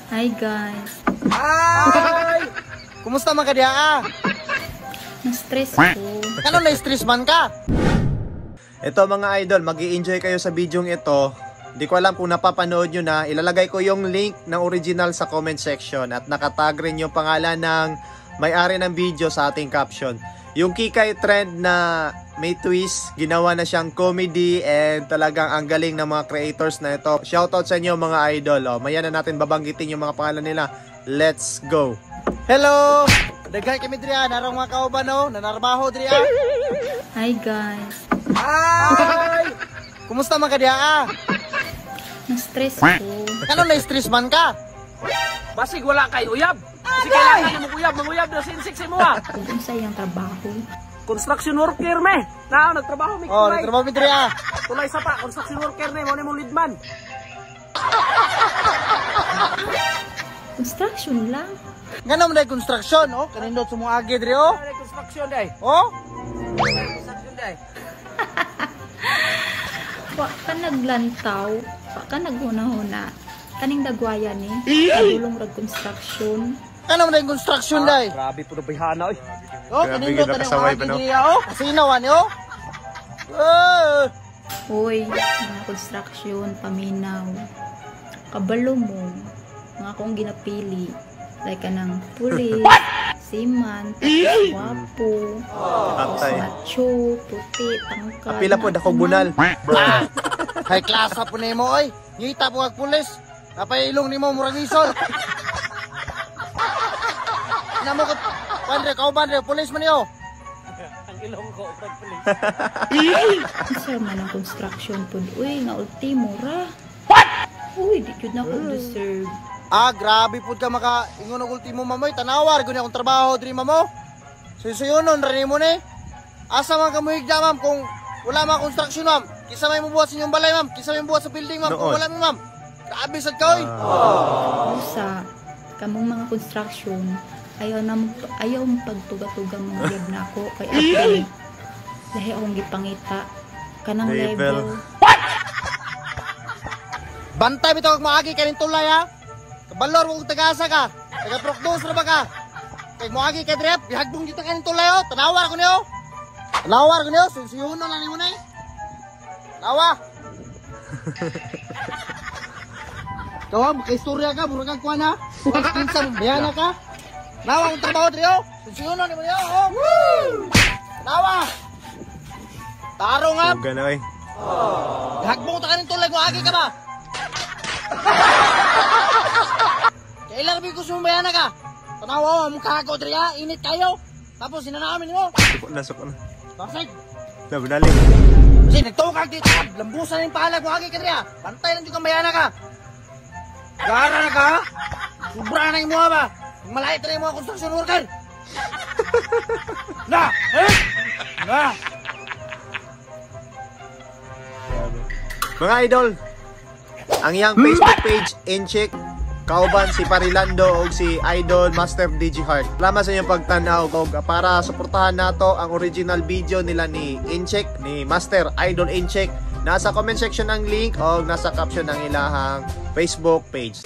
Hi guys. Hi! Kumusta man ka diya? Na-stress ko. Ano na-stress man ka? Ito mga idol, mag-i-enjoy kayo sa video ito. Hindi ko alam kung napapanood nyo na. Ilalagay ko yung link ng original sa comment section at nakatag rin yung pangalan ng may-ari ng video sa ating caption. Yung Kikay trend na may twist, ginawa na siyang comedy and talagang ang galing ng mga creators na ito. Shoutout sa inyo mga idol. O, maya na natin babanggitin yung mga pangalan nila. Let's go! Hello! Daghay kami driya, narong mga kauban no, nanarbaho driya. Hi guys. Hi! Kumusta man ka diya? Na-stress ko. Ano na-stress man ka? Basig wala kay uyab. Kasi kailangan mo uyab na sinsik si mo ah. Kung sa iyang trabaho. Construction worker me. Nagtrabaho mi Oh, kulay. nagtrabaho mi driya. Tulay sa pa, construction worker me, mo ni mong leadman. Construction lang. Ngano man day construction, oh? Kanindot sumuagi diri oh. Construction day. Oh? Construction day. Wa ka naglantaw, wa ka naghuna-huna. Kaning dagwaya ni, nagulong rag construction. Ano man day construction day? Grabe po na bayhana oy. Oh, Grabe, kanindot ganda tani kasaway sumuagi ba, no? diri oh. Kasinawan oh. Hoy, mga construction, paminaw. Kabalo mo, mga akong ginapili. Like kanang pulis, siman, wapo, tapos Patay. macho, puti, tangkad. Apila po dako bunal. Bruh. High class po nimo oy. Ngita po kag pulis. Kapay ilong nimo murag isol. Namo ko pandre kauban re pulis man yo. Ang ilong ko pag pulis. Isa man ang construction po. Uy, nga ultimo ra. What? Uy, di yun na ko deserve. Ah, grabe po ka maka ingon og ultimo mamoy tanawar guni akong trabaho diri mamo. Suyunon ra nimo ni. Asa man ka muhigda ma'am kung wala man construction ma'am. Kisa may mubuhat sa inyong balay ma'am. Kisa may mubuhat sa building ma'am. Kung Noon. wala mo ma'am. Grabe sad ka oy. Usa, kamong mga construction, ayaw mo pagtuga-tuga mga yab na ako. Kay ako, lahi akong gipangita. Kanang Level. level. Bantay bitaw kag maagi kaning tulay ha. Kabalor kung tagasa ka. Taga-produce ra ba ka? Kay moagi kay drep, ihagbong dito kaning tulay oh. Tanawar ko niyo. Tanawar ko niyo. Suyunon lang nimo nay. Tawa. Tawa, makaistorya ka, murag kang kuan ha. Pinsa mo, bayana ka. Nawa ang trabaho diri oh. Suyunon nimo niyo oh. Tawa. Tarong nga. Huwag na eh. Hagbong ta kaning tulay moagi ka ba? Kailan bi ko sumbayana ka? Tanawa mo kago diri ha, init kayo. Tapos sinanamin mo. Suko na. Basig. Nabunali. Kasi nagtukag dito, lambusan yung pahalag mo agi ka diri ha. Bantay lang jud kang bayana ka. Gara na ka ha? Sobra na yung mga ba? Malait na yung mga construction worker. Na! Eh? Na! Mga idol, ang iyang Facebook page, Incheck, kauban si Parilando o si Idol Master DJ Heart. Salamat sa inyong pagtanaw og para suportahan nato ang original video nila ni Incheck, ni Master Idol Incheck. Nasa comment section ang link o nasa caption ng ilahang Facebook page.